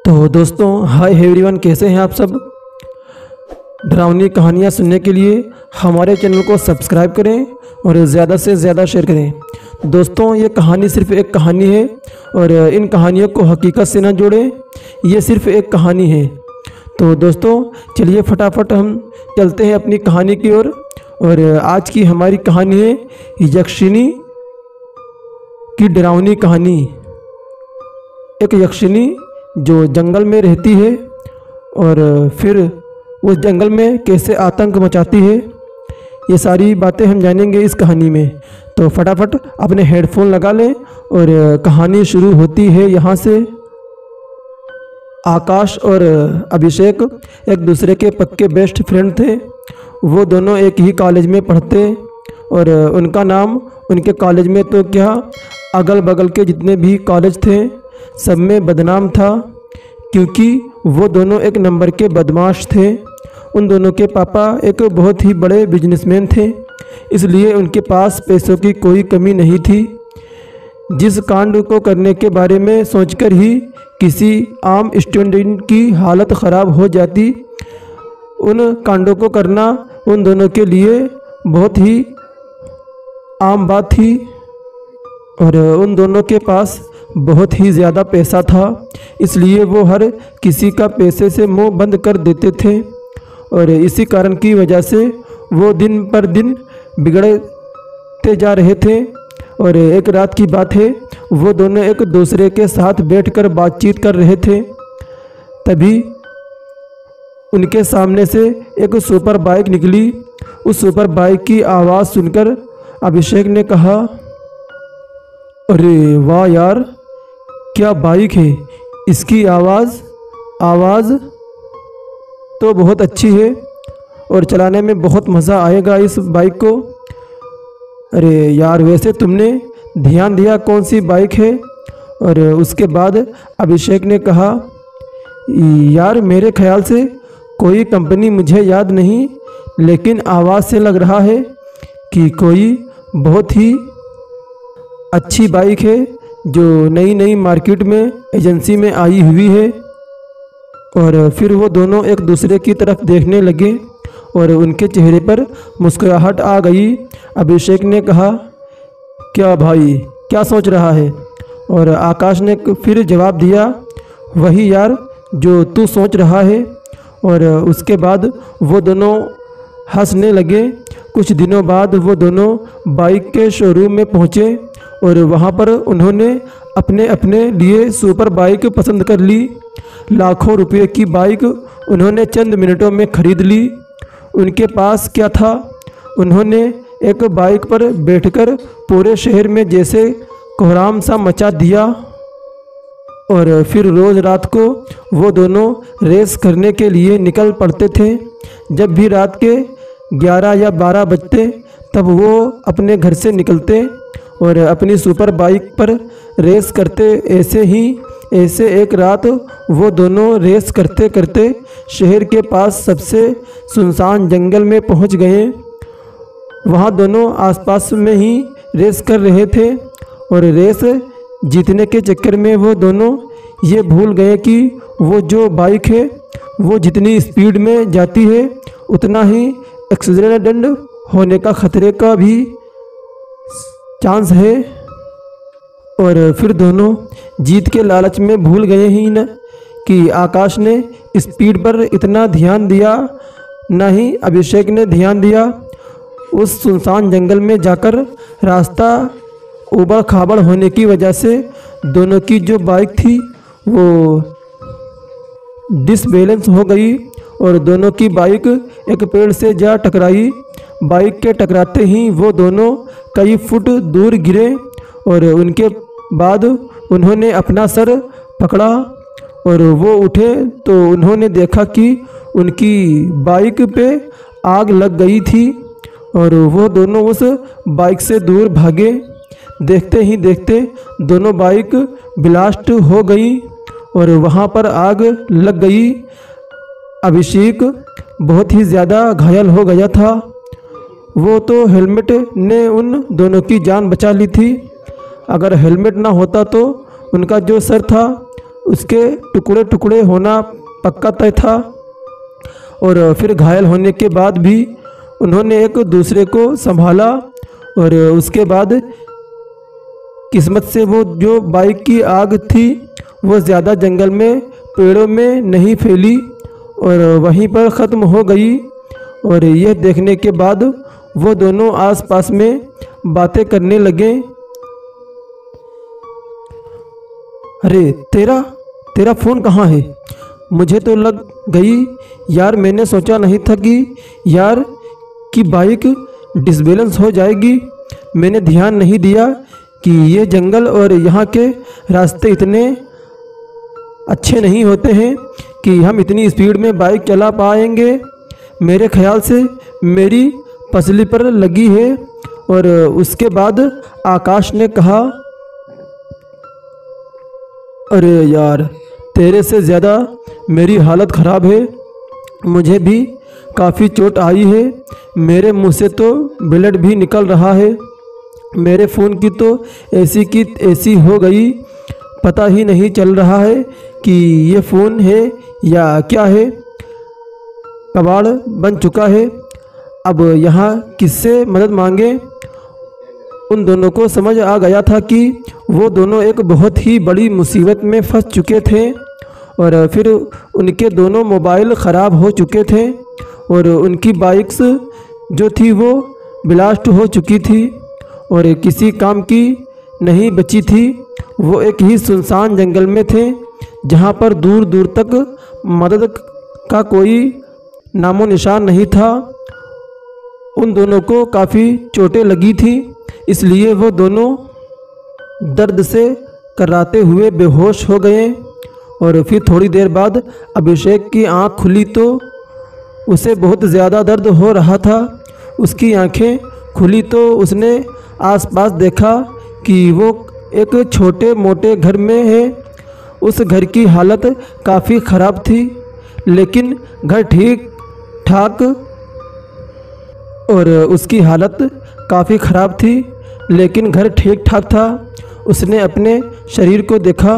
तो दोस्तों hi everyone, कैसे हैं आप सब। डरावनी कहानियाँ सुनने के लिए हमारे चैनल को सब्सक्राइब करें और ज़्यादा से ज़्यादा शेयर करें। दोस्तों ये कहानी सिर्फ एक कहानी है और इन कहानियों को हकीकत से ना जोड़ें, ये सिर्फ एक कहानी है। तो दोस्तों चलिए फटाफट हम चलते हैं अपनी कहानी की ओर। और आज की हमारी कहानी है यक्षिणी की डरावनी कहानी। एक यक्षिणी जो जंगल में रहती है और फिर उस जंगल में कैसे आतंक मचाती है, ये सारी बातें हम जानेंगे इस कहानी में। तो फटाफट अपने हेडफोन लगा लें और कहानी शुरू होती है यहाँ से। आकाश और अभिषेक एक दूसरे के पक्के बेस्ट फ्रेंड थे। वो दोनों एक ही कॉलेज में पढ़ते और उनका नाम उनके कॉलेज में तो क्या, अगल बगल के जितने भी कॉलेज थे सब में बदनाम था, क्योंकि वो दोनों एक नंबर के बदमाश थे। उन दोनों के पापा एक बहुत ही बड़े बिजनेसमैन थे, इसलिए उनके पास पैसों की कोई कमी नहीं थी। जिस कांड को करने के बारे में सोचकर ही किसी आम स्टूडेंट की हालत ख़राब हो जाती, उन कांडों को करना उन दोनों के लिए बहुत ही आम बात थी। और उन दोनों के पास बहुत ही ज़्यादा पैसा था, इसलिए वो हर किसी का पैसे से मुंह बंद कर देते थे। और इसी कारण की वजह से वो दिन पर दिन बिगड़ते जा रहे थे। और एक रात की बात है, वो दोनों एक दूसरे के साथ बैठकर बातचीत कर रहे थे। तभी उनके सामने से एक सुपर बाइक निकली। उस सुपर बाइक की आवाज़ सुनकर अभिषेक ने कहा, अरे वाह यार, क्या बाइक है, इसकी आवाज़ तो बहुत अच्छी है और चलाने में बहुत मज़ा आएगा इस बाइक को। अरे यार, वैसे तुमने ध्यान दिया कौन सी बाइक है? और उसके बाद अभिषेक ने कहा, यार मेरे ख्याल से कोई कंपनी मुझे याद नहीं, लेकिन आवाज़ से लग रहा है कि कोई बहुत ही अच्छी बाइक है जो नई मार्केट में एजेंसी में आई हुई है। और फिर वो दोनों एक दूसरे की तरफ देखने लगे और उनके चेहरे पर मुस्कुराहट आ गई। अभिषेक ने कहा, क्या भाई, क्या सोच रहा है? और आकाश ने फिर जवाब दिया, वही यार जो तू सोच रहा है। और उसके बाद वो दोनों हंसने लगे। कुछ दिनों बाद वो दोनों बाइक के शोरूम में पहुँचे और वहाँ पर उन्होंने अपने अपने लिए सुपर बाइक पसंद कर ली। लाखों रुपए की बाइक उन्होंने चंद मिनटों में खरीद ली। उनके पास क्या था, उन्होंने एक बाइक पर बैठकर पूरे शहर में जैसे कोहराम सा मचा दिया। और फिर रोज़ रात को वो दोनों रेस करने के लिए निकल पड़ते थे। जब भी रात के 11 या 12 बजते तब वो अपने घर से निकलते और अपनी सुपर बाइक पर रेस करते। ऐसे एक रात वो दोनों रेस करते करते शहर के पास सबसे सुनसान जंगल में पहुंच गए। वहां दोनों आसपास में ही रेस कर रहे थे और रेस जीतने के चक्कर में वो दोनों ये भूल गए कि वो जो बाइक है वो जितनी स्पीड में जाती है उतना ही एक्सीडेंट होने का खतरे का भी चांस है। और फिर दोनों जीत के लालच में भूल गए ही न कि आकाश ने स्पीड पर इतना ध्यान दिया, न ही अभिषेक ने ध्यान दिया। उस सुनसान जंगल में जाकर रास्ता ऊबड़ खाबड़ होने की वजह से दोनों की जो बाइक थी वो डिसबैलेंस हो गई और दोनों की बाइक एक पेड़ से जा टकराई। बाइक के टकराते ही वो दोनों कई फुट दूर गिरे और उनके बाद उन्होंने अपना सर पकड़ा और वो उठे तो उन्होंने देखा कि उनकी बाइक पे आग लग गई थी और वो दोनों उस बाइक से दूर भागे। देखते ही देखते दोनों बाइक ब्लास्ट हो गई और वहाँ पर आग लग गई। अभिषेक बहुत ही ज़्यादा घायल हो गया था। वो तो हेलमेट ने उन दोनों की जान बचा ली थी। अगर हेलमेट ना होता तो उनका जो सर था उसके टुकड़े टुकड़े होना पक्का तय था। और फिर घायल होने के बाद भी उन्होंने एक दूसरे को संभाला। और उसके बाद किस्मत से वो जो बाइक की आग थी वो ज़्यादा जंगल में पेड़ों में नहीं फैली और वहीं पर ख़त्म हो गई। और यह देखने के बाद वो दोनों आसपास में बातें करने लगे। अरे तेरा फ़ोन कहाँ है? मुझे तो लग गई यार, मैंने सोचा नहीं था कि यार कि बाइक डिसबैलेंस हो जाएगी। मैंने ध्यान नहीं दिया कि ये जंगल और यहाँ के रास्ते इतने अच्छे नहीं होते हैं कि हम इतनी स्पीड में बाइक चला पाएंगे। मेरे ख्याल से मेरी पसली पर लगी है। और उसके बाद आकाश ने कहा, अरे यार तेरे से ज़्यादा मेरी हालत ख़राब है, मुझे भी काफ़ी चोट आई है, मेरे मुंह से तो ब्लड भी निकल रहा है, मेरे फ़ोन की तो ऐसी की ऐसी हो गई, पता ही नहीं चल रहा है कि ये फ़ोन है या क्या है, कबाड़ बन चुका है। अब यहाँ किससे मदद मांगे? उन दोनों को समझ आ गया था कि वो दोनों एक बहुत ही बड़ी मुसीबत में फंस चुके थे। और फिर उनके दोनों मोबाइल ख़राब हो चुके थे और उनकी बाइक्स जो थी वो ब्लास्ट हो चुकी थी और किसी काम की नहीं बची थी। वो एक ही सुनसान जंगल में थे जहाँ पर दूर दूर तक मदद का कोई नामो निशान नहीं था। उन दोनों को काफ़ी चोटें लगी थी, इसलिए वो दोनों दर्द से कराते हुए बेहोश हो गए। और फिर थोड़ी देर बाद अभिषेक की आंख खुली तो उसे बहुत ज़्यादा दर्द हो रहा था। उसकी आंखें खुली तो उसने आसपास देखा कि वो एक छोटे मोटे घर में है। उस घर की हालत काफ़ी ख़राब थी, लेकिन घर ठीक ठाक और उसकी हालत काफ़ी ख़राब थी लेकिन घर ठीक ठाक था। उसने अपने शरीर को देखा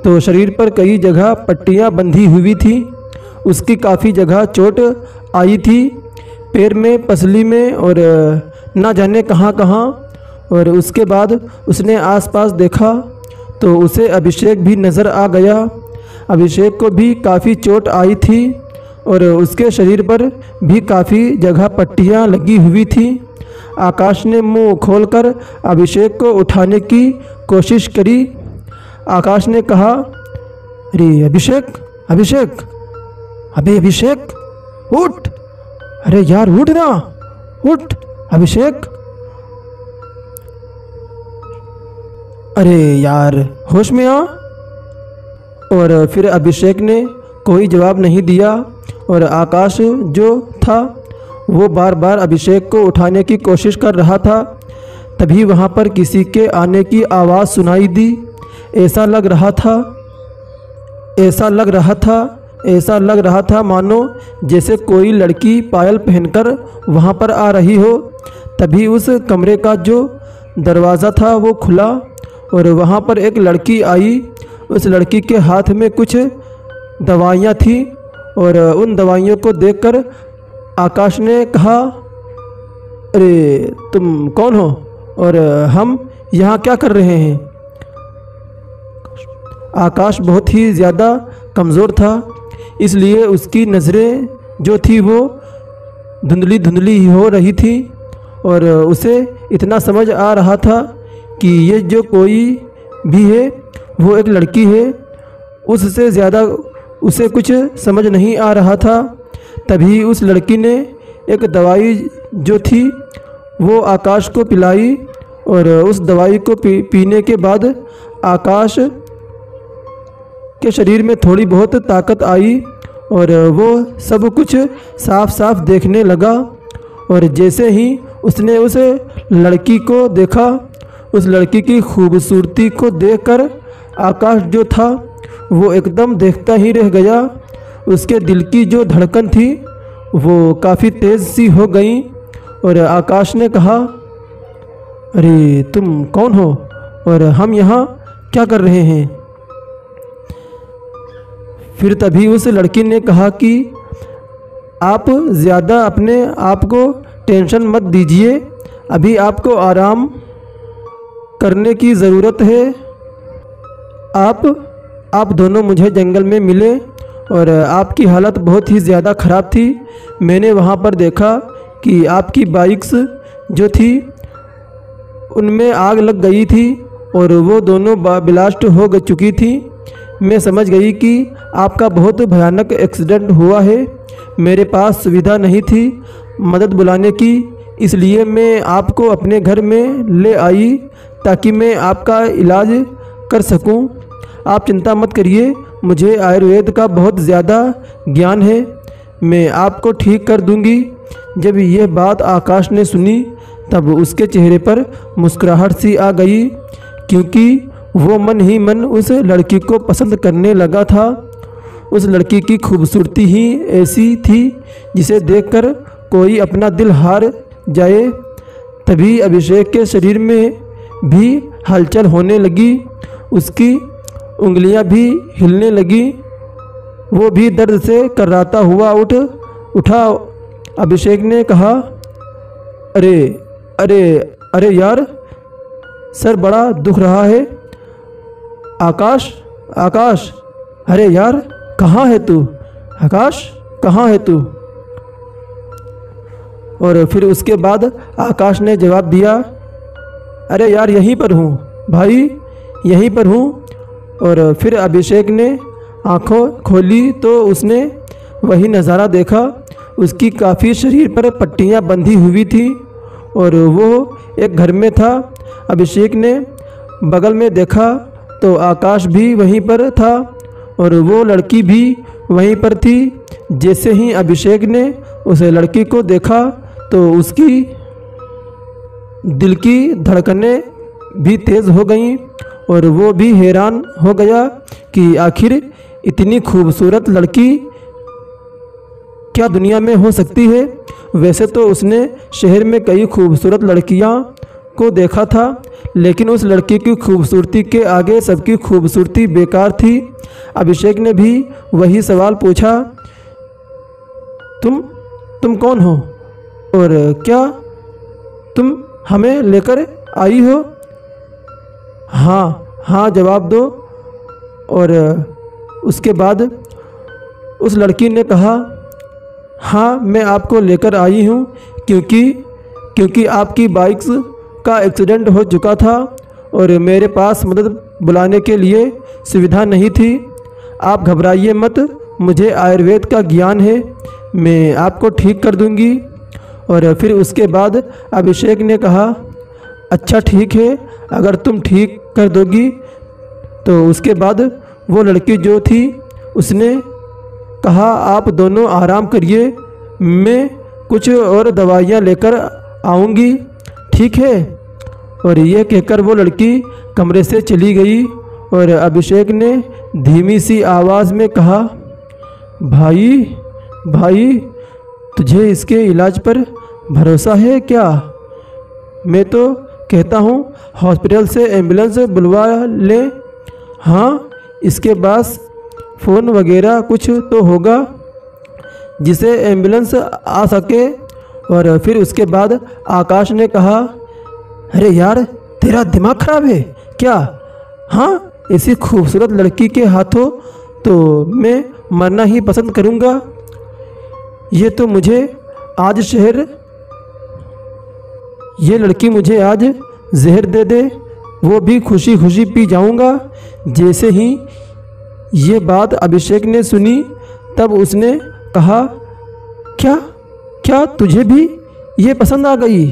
तो शरीर पर कई जगह पट्टियाँ बंधी हुई थी। उसकी काफ़ी जगह चोट आई थी, पैर में, पसली में और ना जाने कहाँ कहाँ। और उसके बाद उसने आसपास देखा तो उसे अभिषेक भी नज़र आ गया। अभिषेक को भी काफ़ी चोट आई थी और उसके शरीर पर भी काफ़ी जगह पट्टियाँ लगी हुई थी। आकाश ने मुंह खोलकर अभिषेक को उठाने की कोशिश करी। आकाश ने कहा, अरे अभिषेक, अभिषेक, अबे अभिषेक उठ, अरे यार उठ ना, उठ अभिषेक, अरे यार होश में आ। और फिर अभिषेक ने कोई जवाब नहीं दिया और आकाश जो था वो बार बार अभिषेक को उठाने की कोशिश कर रहा था। तभी वहाँ पर किसी के आने की आवाज़ सुनाई दी। ऐसा लग रहा था मानो जैसे कोई लड़की पायल पहनकर वहाँ पर आ रही हो। तभी उस कमरे का जो दरवाज़ा था वो खुला और वहाँ पर एक लड़की आई। उस लड़की के हाथ में कुछ दवाइयाँ थी और उन दवाइयों को देखकर आकाश ने कहा, अरे तुम कौन हो और हम यहाँ क्या कर रहे हैं? आकाश बहुत ही ज़्यादा कमज़ोर था, इसलिए उसकी नज़रें जो थी वो धुंधली धुंधली हो रही थी और उसे इतना समझ आ रहा था कि ये जो कोई भी है वो एक लड़की है। उससे ज़्यादा उसे कुछ समझ नहीं आ रहा था। तभी उस लड़की ने एक दवाई जो थी वो आकाश को पिलाई और उस दवाई को पीने के बाद आकाश के शरीर में थोड़ी बहुत ताकत आई और वो सब कुछ साफ साफ देखने लगा। और जैसे ही उसने उस लड़की को देखा, उस लड़की की खूबसूरती को देखकर आकाश जो था वो एकदम देखता ही रह गया। उसके दिल की जो धड़कन थी वो काफ़ी तेज़ सी हो गई और आकाश ने कहा, अरे तुम कौन हो और हम यहाँ क्या कर रहे हैं? फिर तभी उस लड़की ने कहा कि आप ज़्यादा अपने आप को टेंशन मत दीजिए, अभी आपको आराम करने की ज़रूरत है। आप दोनों मुझे जंगल में मिले और आपकी हालत बहुत ही ज़्यादा ख़राब थी। मैंने वहाँ पर देखा कि आपकी बाइक्स जो थी उनमें आग लग गई थी और वो दोनों ब्लास्ट हो चुकी थी। मैं समझ गई कि आपका बहुत भयानक एक्सीडेंट हुआ है। मेरे पास सुविधा नहीं थी मदद बुलाने की, इसलिए मैं आपको अपने घर में ले आई ताकि मैं आपका इलाज कर सकूं। आप चिंता मत करिए, मुझे आयुर्वेद का बहुत ज़्यादा ज्ञान है, मैं आपको ठीक कर दूंगी। जब यह बात आकाश ने सुनी तब उसके चेहरे पर मुस्कुराहट सी आ गई, क्योंकि वो मन ही मन उस लड़की को पसंद करने लगा था। उस लड़की की खूबसूरती ही ऐसी थी जिसे देखकर कोई अपना दिल हार जाए। तभी अभिषेक के शरीर में भी हलचल होने लगी, उसकी उंगलियां भी हिलने लगी, वो भी दर्द से कर्राता हुआ उठा। अभिषेक ने कहा, अरे अरे अरे यार, सर बड़ा दुख रहा है। आकाश आकाश, अरे यार कहाँ है तू? आकाश कहाँ है तू? और फिर उसके बाद आकाश ने जवाब दिया, अरे यार यहीं पर हूँ भाई, यहीं पर हूँ। और फिर अभिषेक ने आंखों खोली तो उसने वही नज़ारा देखा। उसकी काफ़ी शरीर पर पट्टियाँ बंधी हुई थी और वो एक घर में था। अभिषेक ने बगल में देखा तो आकाश भी वहीं पर था और वो लड़की भी वहीं पर थी। जैसे ही अभिषेक ने उस लड़की को देखा तो उसकी दिल की धड़कनें भी तेज़ हो गईं और वो भी हैरान हो गया कि आखिर इतनी खूबसूरत लड़की क्या दुनिया में हो सकती है। वैसे तो उसने शहर में कई खूबसूरत लड़कियां को देखा था, लेकिन उस लड़की की खूबसूरती के आगे सबकी खूबसूरती बेकार थी। अभिषेक ने भी वही सवाल पूछा, तुम कौन हो और क्या तुम हमें लेकर आई हो? हाँ जवाब दो। और उसके बाद उस लड़की ने कहा, हाँ मैं आपको लेकर आई हूँ क्योंकि आपकी बाइक्स का एक्सीडेंट हो चुका था और मेरे पास मदद बुलाने के लिए सुविधा नहीं थी। आप घबराइए मत, मुझे आयुर्वेद का ज्ञान है, मैं आपको ठीक कर दूंगी। और फिर उसके बाद अभिषेक ने कहा, अच्छा ठीक है, अगर तुम ठीक कर दोगी। तो उसके बाद वो लड़की जो थी उसने कहा, आप दोनों आराम करिए, मैं कुछ और दवाइयाँ लेकर आऊँगी, ठीक है। और ये कहकर वो लड़की कमरे से चली गई और अभिषेक ने धीमी सी आवाज़ में कहा, भाई तुझे इसके इलाज पर भरोसा है क्या? मैं तो कहता हूँ हॉस्पिटल से एम्बुलेंस बुलवा लें। हाँ, इसके पास फ़ोन वगैरह कुछ तो होगा जिसे एम्बुलेंस आ सके। और फिर उसके बाद आकाश ने कहा, अरे यार तेरा दिमाग ख़राब है क्या? हाँ, ऐसी खूबसूरत लड़की के हाथों तो मैं मरना ही पसंद करूँगा। ये लड़की मुझे आज जहर दे दे, वो भी खुशी खुशी पी जाऊँगा। जैसे ही ये बात अभिषेक ने सुनी तब उसने कहा, क्या तुझे भी ये पसंद आ गई?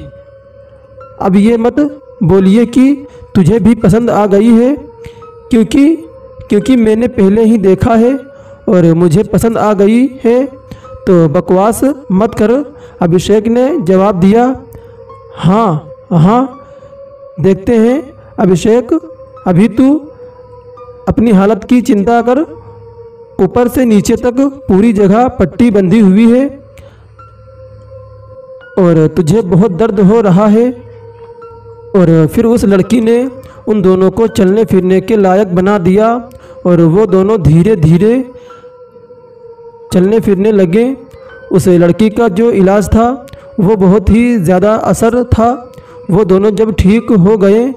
अब ये मत बोलिए कि तुझे भी पसंद आ गई है, क्योंकि मैंने पहले ही देखा है और मुझे पसंद आ गई है, तो बकवास मत कर। अभिषेक ने जवाब दिया, हाँ देखते हैं अभिषेक, अभी तू अपनी हालत की चिंता कर। ऊपर से नीचे तक पूरी जगह पट्टी बंधी हुई है और तुझे बहुत दर्द हो रहा है। और फिर उस लड़की ने उन दोनों को चलने फिरने के लायक बना दिया और वो दोनों धीरे धीरे चलने फिरने लगे। उस लड़की का जो इलाज था वो बहुत ही ज़्यादा असर था। वो दोनों जब ठीक हो गए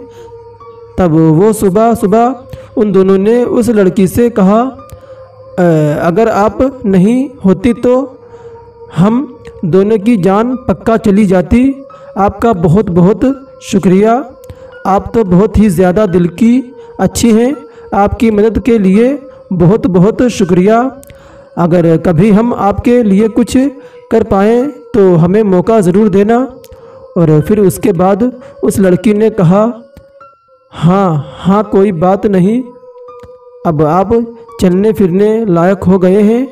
तब वो सुबह सुबह उन दोनों ने उस लड़की से कहा, अगर आप नहीं होती तो हम दोनों की जान पक्का चली जाती। आपका बहुत बहुत शुक्रिया। आप तो बहुत ही ज़्यादा दिल की अच्छी हैं। आपकी मदद के लिए बहुत बहुत शुक्रिया। अगर कभी हम आपके लिए कुछ कर पाएँ तो हमें मौका ज़रूर देना। और फिर उसके बाद उस लड़की ने कहा, हाँ कोई बात नहीं, अब आप चलने फिरने लायक हो गए हैं,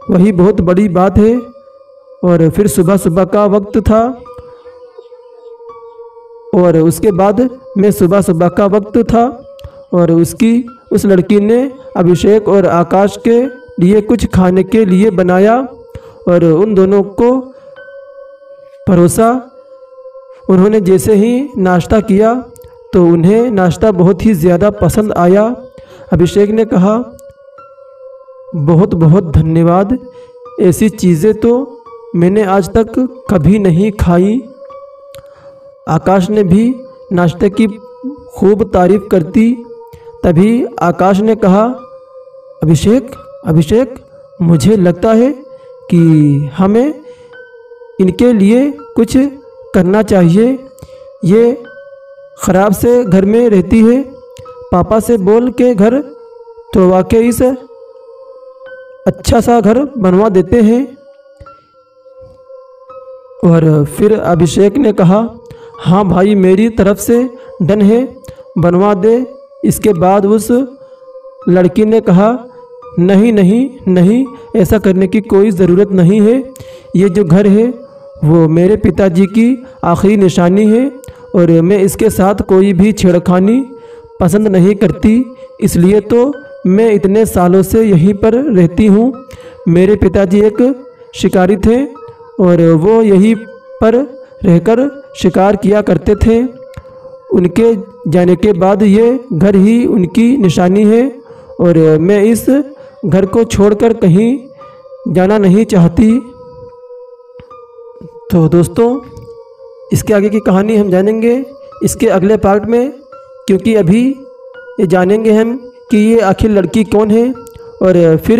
वही बहुत बड़ी बात है। और फिर सुबह सुबह का वक्त था और उसके बाद में सुबह का वक्त था और उस लड़की ने अभिषेक और आकाश के लिए कुछ खाने के लिए बनाया और उन दोनों को परोसा। उन्होंने जैसे ही नाश्ता किया तो उन्हें नाश्ता बहुत ही ज़्यादा पसंद आया। अभिषेक ने कहा, बहुत बहुत धन्यवाद, ऐसी चीज़ें तो मैंने आज तक कभी नहीं खाई। आकाश ने भी नाश्ते की खूब तारीफ़ करती। तभी आकाश ने कहा, अभिषेक मुझे लगता है कि हमें इनके लिए कुछ करना चाहिए। ये ख़राब से घर में रहती है, पापा से बोल के घर तो वाकई से अच्छा सा घर बनवा देते हैं। और फिर अभिषेक ने कहा, हाँ भाई, मेरी तरफ से डन है, बनवा दे। इसके बाद उस लड़की ने कहा, नहीं, ऐसा करने की कोई ज़रूरत नहीं है। ये जो घर है वो मेरे पिताजी की आखिरी निशानी है और मैं इसके साथ कोई भी छेड़खानी पसंद नहीं करती, इसलिए तो मैं इतने सालों से यहीं पर रहती हूँ। मेरे पिताजी एक शिकारी थे और वो यहीं पर रहकर शिकार किया करते थे। उनके जाने के बाद ये घर ही उनकी निशानी है और मैं इस घर को छोड़कर कहीं जाना नहीं चाहती। तो दोस्तों, इसके आगे की कहानी हम जानेंगे इसके अगले पार्ट में, क्योंकि अभी ये जानेंगे हम कि ये आखिर लड़की कौन है और फिर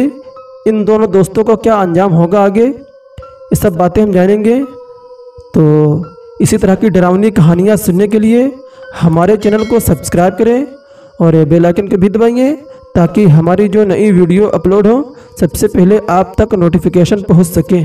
इन दोनों दोस्तों का क्या अंजाम होगा आगे, ये सब बातें हम जानेंगे। तो इसी तरह की डरावनी कहानियाँ सुनने के लिए हमारे चैनल को सब्सक्राइब करें और बेल आइकन को भी दबाइए ताकि हमारी जो नई वीडियो अपलोड हो सबसे पहले आप तक नोटिफिकेशन पहुंच सके।